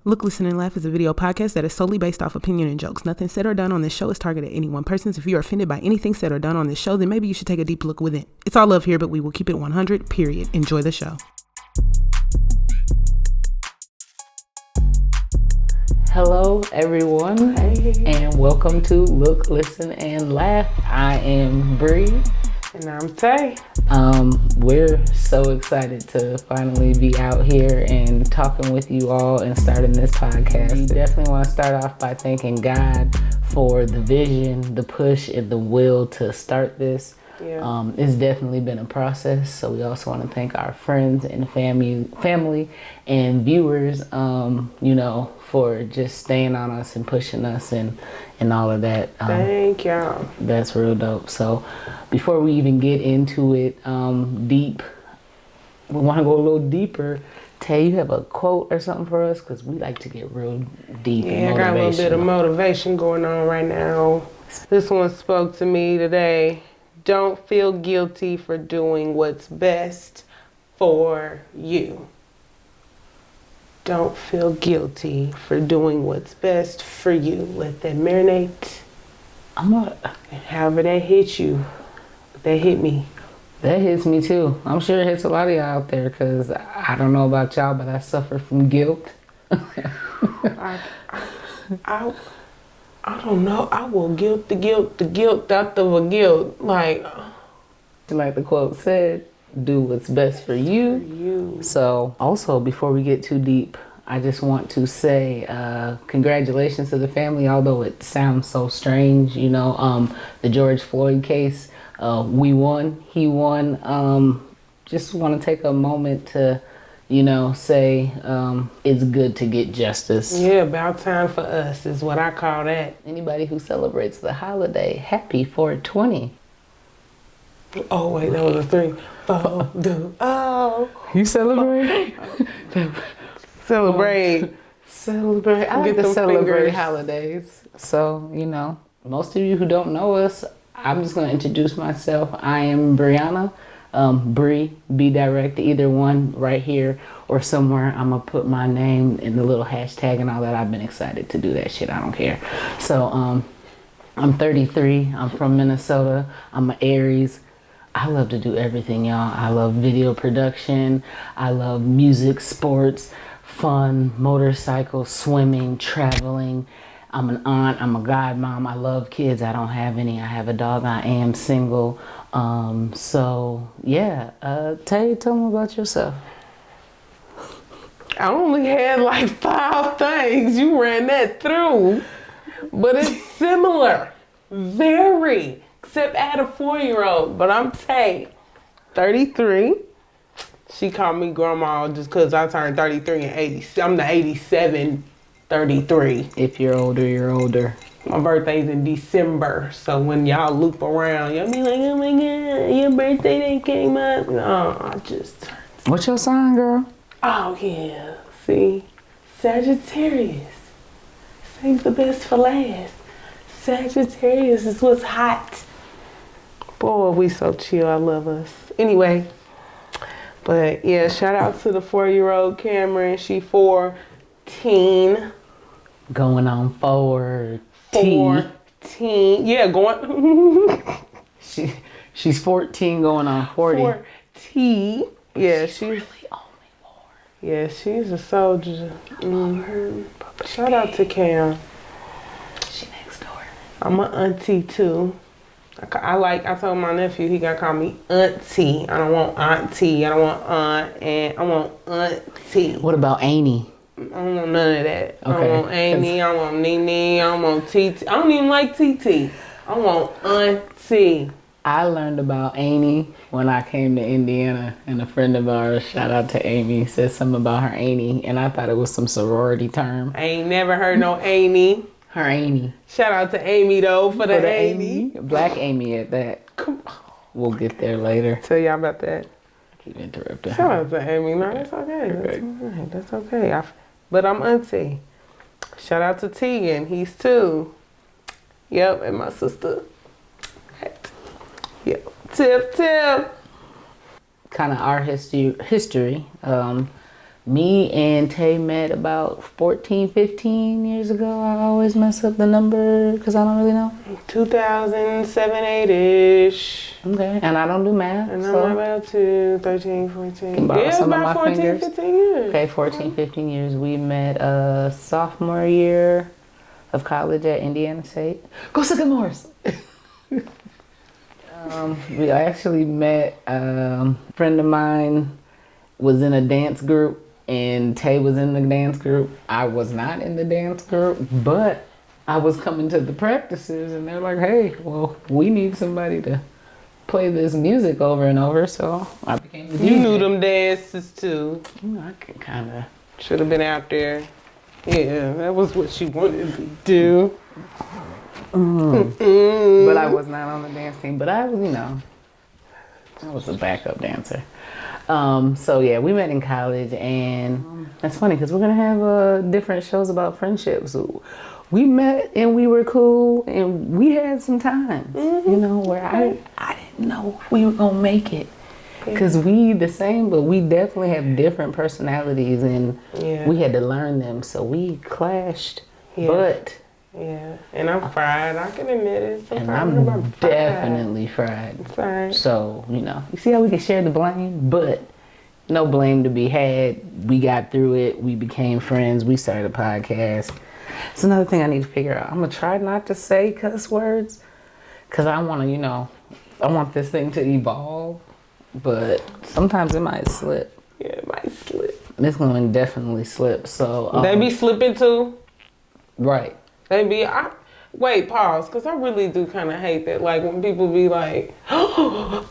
Look, Listen, and Laugh is a video podcast that is solely based off opinion and jokes. Nothing said or done on this show is targeted at any one person. If you are offended by anything said or done on this show, then maybe you should take a deep look within. It's all love here, but we will keep it 100, period. Enjoy the show. Hello, everyone, and welcome to Look, Listen, and Laugh. I am Bree. And I'm Tay. We're so excited to finally be out here and talking with you all and starting this podcast. We definitely want to start off by thanking God for the vision, the push, and the will to start this. Yeah. It's definitely been a process, so we also want to thank our friends and family and viewers, for just staying on us and pushing us and all of that. Thank y'all. That's real dope. So before we even get into it deep, we want to go a little deeper. Tay, you have a quote or something for us? Because we like to get real deep and motivational. I got a little bit of motivation going on right now. This one spoke to me today. Don't feel guilty for doing what's best for you. Don't feel guilty for doing what's best for you. Let that marinate. However that hit you, that hit me. That hits me too. I'm sure it hits a lot of y'all out there because I don't know about y'all, but I suffer from guilt. I don't know. I will guilt the guilt out of a guilt. Like the quote said, do what's best for you. So also, before we get too deep, I just want to say congratulations to the family, although it sounds so strange, the George Floyd case. We won, he won. Just want to take a moment to, say it's good to get justice. Yeah, about time for us is what I call that. Anybody who celebrates the holiday, happy 420. Oh, wait, that was a 3, 4, do. Oh. You celebrate? Celebrate. I like to celebrate holidays. So, most of you who don't know us, I'm just going to introduce myself. I am Brianna. Bree, be direct, either one right here or somewhere. I'm going to put my name in the little hashtag and all that. I've been excited to do that shit. I don't care. So, I'm 33. I'm from Minnesota. I'm an Aries. I love to do everything, y'all. I love video production. I love music, sports, fun, motorcycles, swimming, traveling. I'm an aunt. I'm a godmom. I love kids. I don't have any. I have a dog. I am single. Tay, tell me about yourself. I only had like 5 things. You ran that through. But it's similar. Very. Except I had a 4-year-old. But I'm Tay, 33. She called me grandma just because I turned 33 and 80. I'm the 87, 33. If you're older, you're older. My birthday's in December. So when y'all loop around, y'all be like, oh my God, your birthday date came up. No, I just turned. What's your sign, girl? Oh, yeah. See? Sagittarius. Save the best for last. Sagittarius is what's hot. Boy, we so chill. I love us. Anyway, but yeah, shout out to the 4-year-old Cameron. She 14. Going on 14. Yeah, going. She's 14 going on 40. 40. Yeah, she's really only 4. Yeah, she's a soldier. Mm-hmm. Shout out to Cam. She next door. I'm an auntie too. I told my nephew he gotta call me auntie. I don't want auntie. I don't want aunt. And I want auntie. What about Annie? I don't want none of that. Okay. I don't want Amy. I don't want Nene. I don't want TT. I don't even like TT. I want auntie. I learned about Annie when I came to Indiana, and a friend of ours, shout out to Amy, said something about her Annie, and I thought it was some sorority term. I ain't never heard no Amy. Her Annie. Shout out to Amy though for the Amy. Black Amy at that. Come on. We'll get there later. Tell y'all about that. Keep interrupting. Shout out to Amy. No, that's okay. That's okay. But I'm auntie. Shout out to Tegan. He's 2. Yep, and my sister. Yep. Tip. Kind of our history. Me and Tay met about 14, 15 years ago. I always mess up the number because I don't really know. 2007, 8-ish. Okay, and I don't do math. And so. I'm about to 13, 14. Can borrow some about of my 14, fingers. 15 years. Okay, 14, 15 years. We met sophomore year of college at Indiana State. Go Sycamores! We actually met, a friend of mine was in a dance group and Tay was in the dance group. I was not in the dance group, but I was coming to the practices and they're like, hey, well, we need somebody to play this music over and over, so I became the DJ. You knew them dances too. I could kind of. Should have been out there. Yeah, that was what she wanted to do. But I was not on the dance team. But I was, I was a backup dancer. So yeah, we met in college, and that's funny because we're gonna have different shows about friendships. We met and we were cool, and we had some times, where I didn't know we were gonna make it. Because we the same, but we definitely have different personalities, and we had to learn them. So we clashed, but and I'm fried. I can admit it. I'm definitely fried. So you see how we can share the blame, but no blame to be had. We got through it. We became friends. We started a podcast. It's another thing I need to figure out. I'm gonna try not to say cuss words, because I want to, I want this thing to evolve. But sometimes it might slip. Yeah, it might slip. It's going to definitely slip. So they be slipping too. Right. They be. Wait, pause, because I really do kind of hate that. Like when people be like, oh,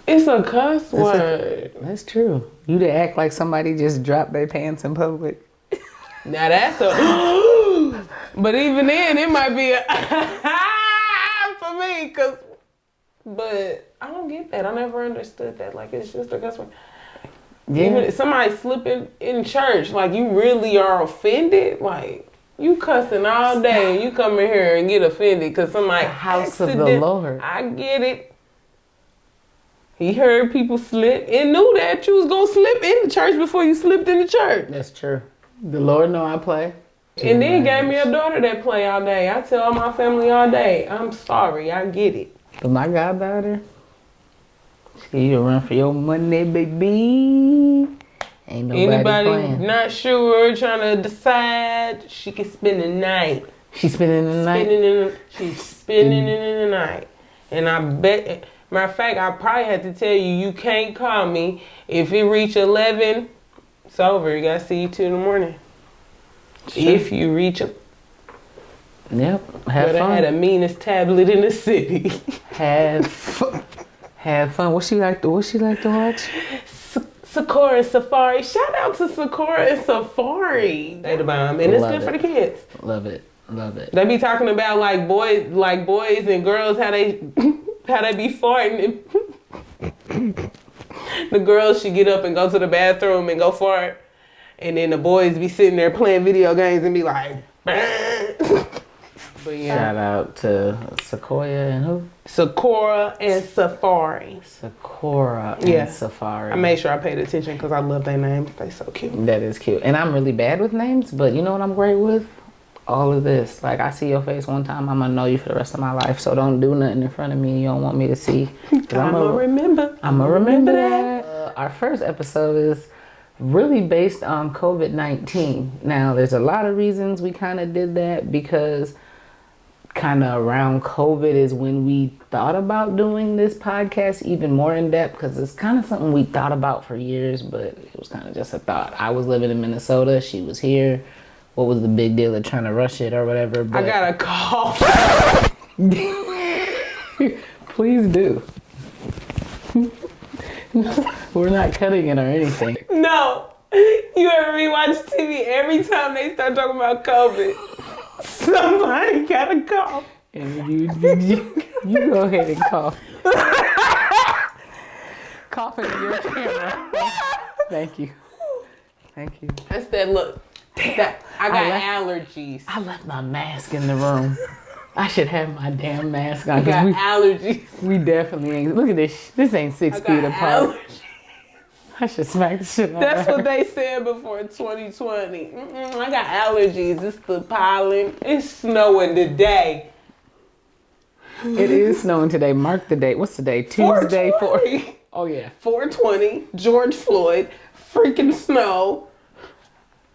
it's a cuss word. That's true. You to act like somebody just dropped their pants in public. Now that's a. But even then, it might be a for me, because. But I don't get that. I never understood that. Like, it's just a cuss word. Yeah. Even somebody slipping in church, like, you really are offended. Like, you cussing all day and you come in here and get offended because somebody. The house of the Lord. I get it. He heard people slip and knew that you was going to slip in the church before you slipped in the church. That's true. The Lord know I play. And then gave me a daughter that play all day. I tell all my family all day, I'm sorry, I get it. But my goddaughter, you run for your money, baby. Ain't nobody playing. Not sure, trying to decide, she can spend the night. She's spending the night? She's spending it in the night. And I bet, matter of fact, I probably had to tell you can't call me. If it reach 11, it's over. You got to see you 2 in the morning. Sure. If you reach them. Yep. Have fun. I had the meanest tablet in the city. Have fun. What she like to watch? Sakura and Safari. Shout out to Sakura and Safari. They the bomb, and it's good for the kids. Love it. They be talking about like boys and girls how they be farting. The girls should get up and go to the bathroom and go fart, and then the boys be sitting there playing video games and be like. But yeah. Shout out to Sequoia and who? Sakura and Safari. Sakura and Safari. I made sure I paid attention because I love their names. They're so cute. That is cute. And I'm really bad with names, but you know what I'm great with? All of this. Like, I see your face one time, I'm going to know you for the rest of my life. So don't do nothing in front of me you don't want me to see. I'm going to remember. I'm going to remember that. Our first episode is really based on COVID-19. Now, there's a lot of reasons we kind of did that because kind of around COVID is when we thought about doing this podcast even more in depth because it's kind of something we thought about for years, but it was kind of just a thought. I was living in Minnesota. She was here. What was the big deal of trying to rush it or whatever? But I got a cough. Please do. We're not cutting it or anything. No. You ever watch TV every time they start talking about COVID? Somebody got a cough. And you go ahead and cough. Coughing in your camera. Thank you. That's that look. I got allergies. I left my mask in the room. I should have my damn mask on. I got allergies. We definitely ain't. Look at this. This ain't 6 feet apart. I should smack the shit out of That's her. what they said before 2020. I got allergies. It's the pollen. It's snowing today. It is snowing today. Mark the date. What's the day? Tuesday. 420. Oh, yeah. 420. George Floyd. Freaking snow.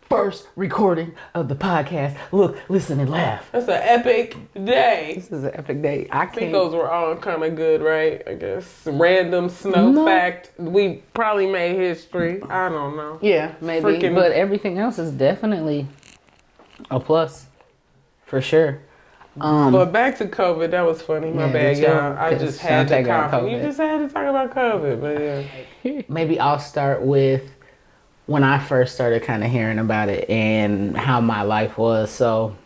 First recording of the podcast. Look, listen, and laugh. That's an epic day. This is an epic day. I think those were all kind of good, right? I guess. Random snow fact. We probably made history. I don't know. Yeah, maybe. But everything else is definitely a plus. For sure. But back to COVID, that was funny. My bad, y'all. I just had to comment. You just had to talk about COVID, but yeah. Maybe I'll start with when I first started kind of hearing about it and how my life was. So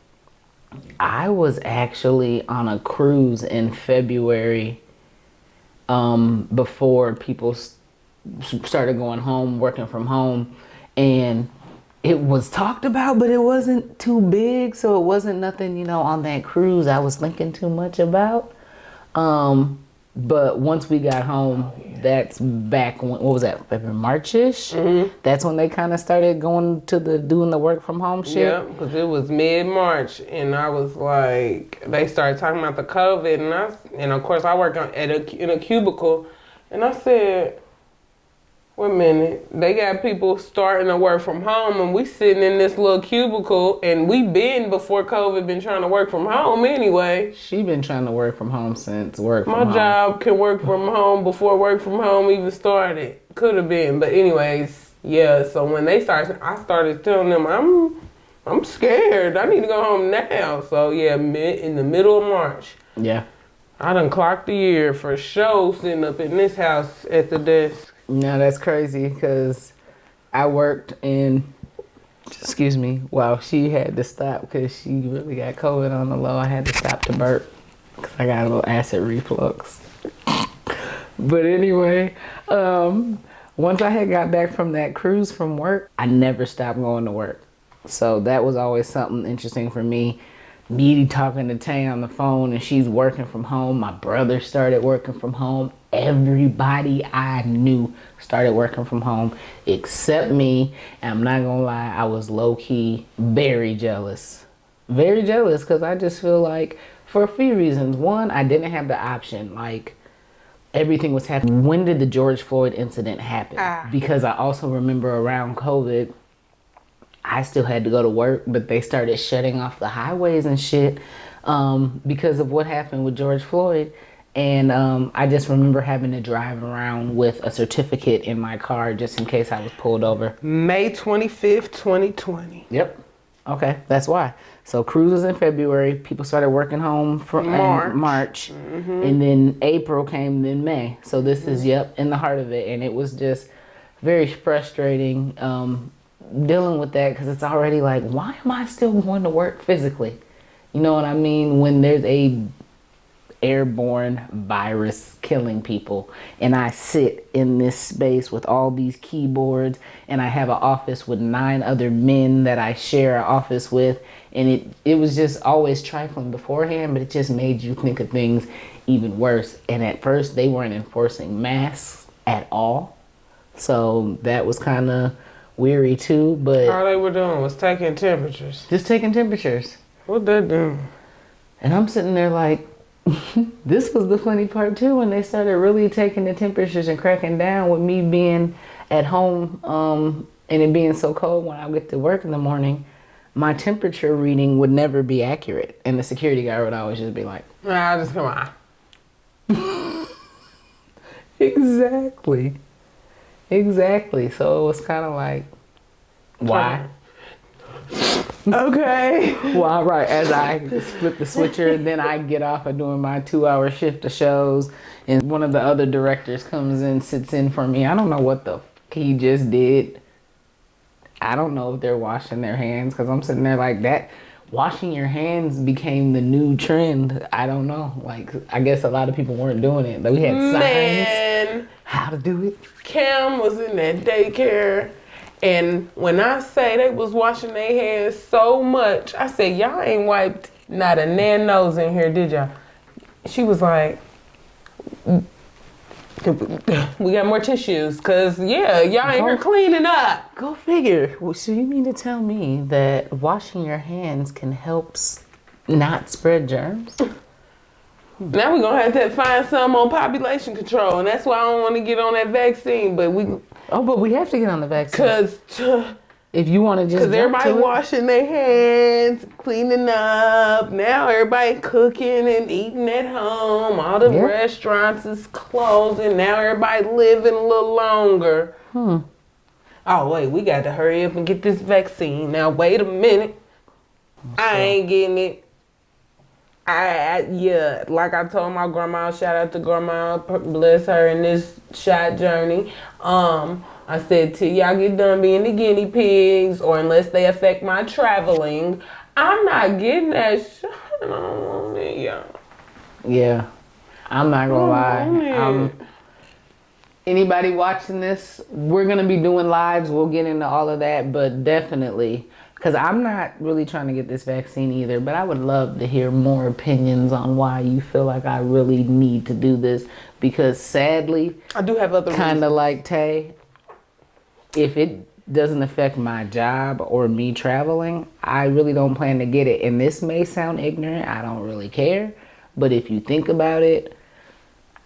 I was actually on a cruise in February before people started going home, working from home. And it was talked about, but it wasn't too big. So it wasn't nothing, on that cruise I was thinking too much about. But once we got home, that's back when, what was that, February, March-ish? Mm-hmm. That's when they kind of started going to doing the work from home shit. Yeah, because it was mid-March, and I was like, they started talking about the COVID, and of course I work in a cubicle, and I said, wait a minute, they got people starting to work from home, and we sitting in this little cubicle, and we before COVID, been trying to work from home anyway. She been trying to work from home since work from home. My job can work from home before work from home even started. Could have been, but anyways, yeah, so when I started telling them, I'm scared. I need to go home now. So yeah, in the middle of March. Yeah. I done clocked the year for sure sitting up in this house at the desk. No, that's crazy because I worked while she had to stop because she really got COVID on the low. I had to stop to burp because I got a little acid reflux. But anyway, once I had got back from that cruise from work, I never stopped going to work. So that was always something interesting for me. Me talking to Tay on the phone and she's working from home. My brother started working from home. Everybody I knew started working from home except me. And I'm not gonna lie, I was low-key very jealous. Very jealous because I just feel like for a few reasons. One, I didn't have the option. Like everything was happening. When did the George Floyd incident happen? Because I also remember around COVID, I still had to go to work, but they started shutting off the highways and shit because of what happened with George Floyd. And I just remember having to drive around with a certificate in my car just in case I was pulled over. May 25th, 2020. Yep. Okay, that's why. So cruises in February, people started working home for March. Mm-hmm. And then April came, then May. So this is, in the heart of it. And it was just very frustrating dealing with that because it's already like, why am I still going to work physically? You know what I mean? When there's a airborne virus killing people and I sit in this space with all these keyboards and I have an office with 9 other men that I share an office with, and it was just always trifling beforehand, but it just made you think of things even worse. And at first they weren't enforcing masks at all, so that was kind of weary too. But all they were doing was taking temperatures. Just taking temperatures. What they doing? And I'm sitting there like, this was the funny part too, when they started really taking the temperatures and cracking down with me being at home and it being so cold when I get to work in the morning. My temperature reading would never be accurate, and the security guard would always just be like, just come on. Exactly. So it was kind of like, why? Okay. Well, right, as I flip the switcher, then I get off of doing my 2-hour shift of shows, and one of the other directors comes in, sits in for me. I don't know what the he just did. I don't know if they're washing their hands, because I'm sitting there like that. Washing your hands became the new trend. I don't know. Like, I guess a lot of people weren't doing it. But we had signs how to do it. Cam was in that daycare. And when I say they was washing their hands so much, I said, y'all ain't wiped not a nan nose in here, did y'all? She was like, We got more tissues, cause y'all ain't here cleaning up. Go figure. So you mean to tell me that washing your hands can help not spread germs? Now we're gonna have to find some on population control, and that's why I don't want to get on that vaccine. But we have to get on the vaccine. Cause if you want to just cause everybody washing their hands, cleaning up. Now everybody cooking and eating at home. All the restaurants is closing. Now everybody living a little longer. Oh wait, we got to hurry up and get this vaccine. Now wait a minute, I ain't getting it. Like I told my grandma, shout out to grandma, bless her in this shot journey. I said, till y'all get done being the guinea pigs, or unless they affect my traveling, I'm not getting that shot. I don't want it, y'all. Yeah, I'm not gonna lie. Anybody watching this, we're gonna be doing lives. We'll get into all of that, but definitely. Because I'm not really trying to get this vaccine either, but I would love to hear more opinions on why you feel like I really need to do this. Because sadly, I do have other kind of like Tay, if it doesn't affect my job or me traveling, I really don't plan to get it. And this may sound ignorant, I don't really care. But if you think about it,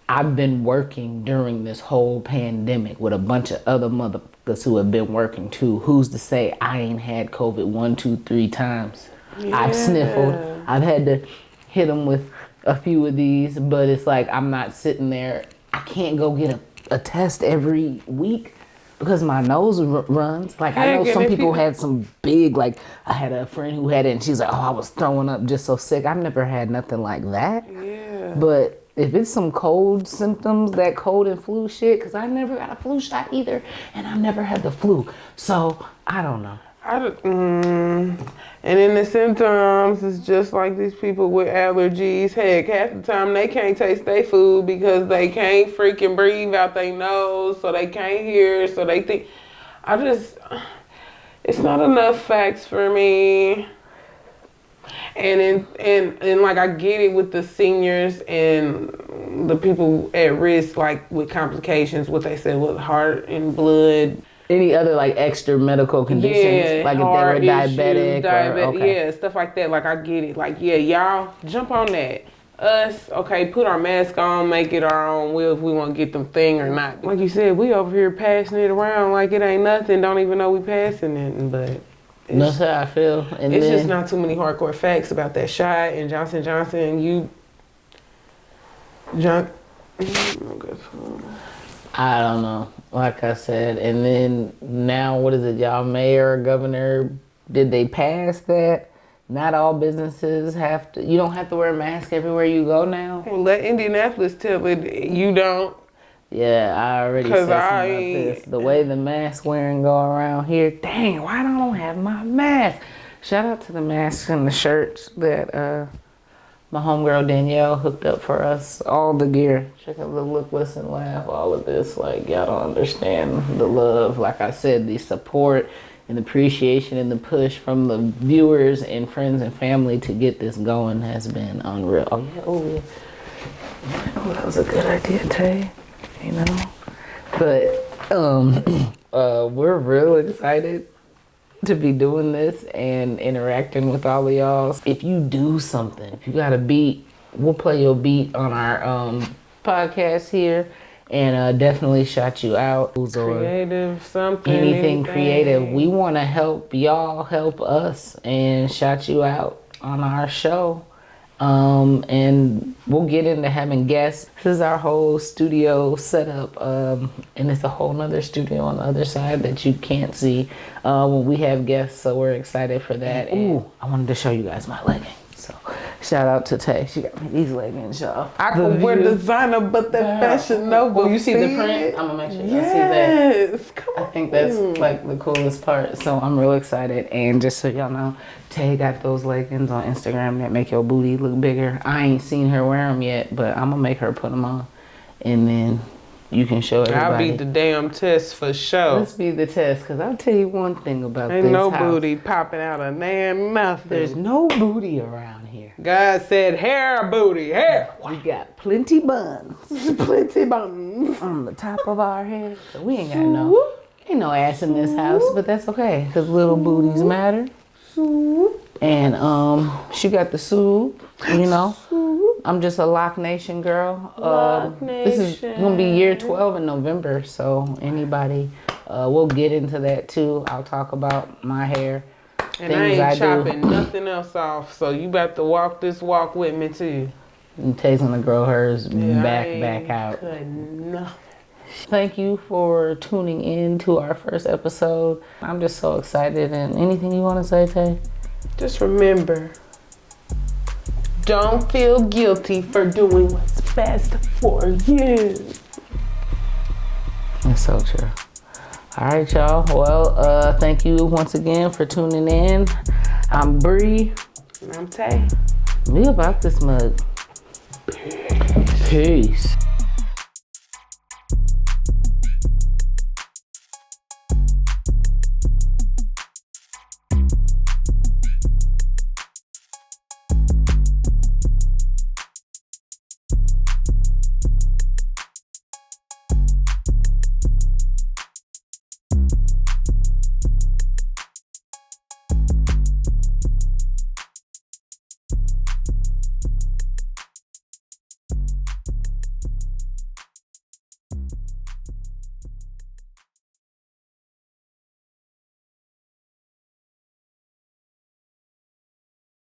I've been working during this whole pandemic with a bunch of other motherfuckers who have been working too. Who's to say I ain't had COVID 1, 2, 3 times? Yeah. I've sniffled. I've had to hit them with a few of these, but it's like I'm not sitting there. I can't go get a test every week because my nose runs. Like I know some people had some big, like I had a friend who had it and she's like, oh, I was throwing up just so sick. I've never had nothing like that. Yeah. But if it's some cold symptoms, that cold and flu shit, because I never got a flu shot either, and I've never had the flu. So, I don't know. And then the symptoms is just like these people with allergies. Heck, half the time they can't taste their food because they can't freaking breathe out their nose, so they can't hear, so they think. It's not enough facts for me. And like I get it with the seniors and the people at risk, like with complications, what they said with heart and blood. Any other like extra medical conditions, like if they were diabetic, stuff like that. Like I get it. Like y'all jump on that. Us, okay, put our mask on, make it our own will if we want to get them thing or not. Like you said, we over here passing it around like it ain't nothing. Don't even know we passing it, but. That's how I feel. And it's just not too many hardcore facts about that shot and Johnson Johnson. I don't know. Like I said, and then now what is it? Y'all mayor or governor? Did they pass that? Not all businesses have to. You don't have to wear a mask everywhere you go now. Well, let Indianapolis tell it. You don't. Yeah, I already said something about this. The way the mask wearing go around here, dang, why don't I have my mask? Shout out to the masks and the shirts that my homegirl Danielle hooked up for us. All the gear. Check out the Look, Listen, Laugh, all of this. Like, y'all don't understand the love. Like I said, the support and appreciation and the push from the viewers and friends and family to get this going has been unreal. Oh, yeah. Oh, that was a good idea, Tay. You know, but we're real excited to be doing this and interacting with all of y'all. If you do something, if you got a beat, we'll play your beat on our podcast here and definitely shout you out. Creative, something, anything creative. We want to help y'all help us and shout you out on our show. And we'll get into having guests. This is our whole studio setup, and it's a whole nother studio on the other side that you can't see when we have guests, so we're excited for that. Ooh, I wanted to show you guys my leggings, so shout out to Tay. She got me these leggings, y'all. I can wear designer, but the Fashion Nova. Oh, you see the print? I'm gonna make sure y'all see that. Come on. I think that's like the coolest part, so I'm real excited. And just so y'all know, Tay got those leggings on Instagram that make your booty look bigger. I ain't seen her wear them yet, but I'm gonna make her put them on. And then you can show everybody. I'll be the damn test for sure. Let's be the test, because I'll tell you one thing about Ain't this no house. booty popping out of damn nothing. There's no booty around here. God said hair booty, hair. We got plenty buns Plenty buns. on the top of our head. So we ain't got ain't no ass in this house, but that's okay, because little booties matter. And she got the soup, you know. I'm just a Lock Nation girl. This is gonna be year 12 in November, so anybody, we'll get into that too. I'll talk about my hair. And I ain't chopping nothing else off, so you about to walk this walk with me too. And Tay's gonna grow hers back out. Thank you for tuning in to our first episode. I'm just so excited. And anything you want to say, Tay? Just remember, don't feel guilty for doing what's best for you. That's so true. All right, y'all. Well, thank you once again for tuning in. I'm Bree. And I'm Tay. We about this mug. Peace.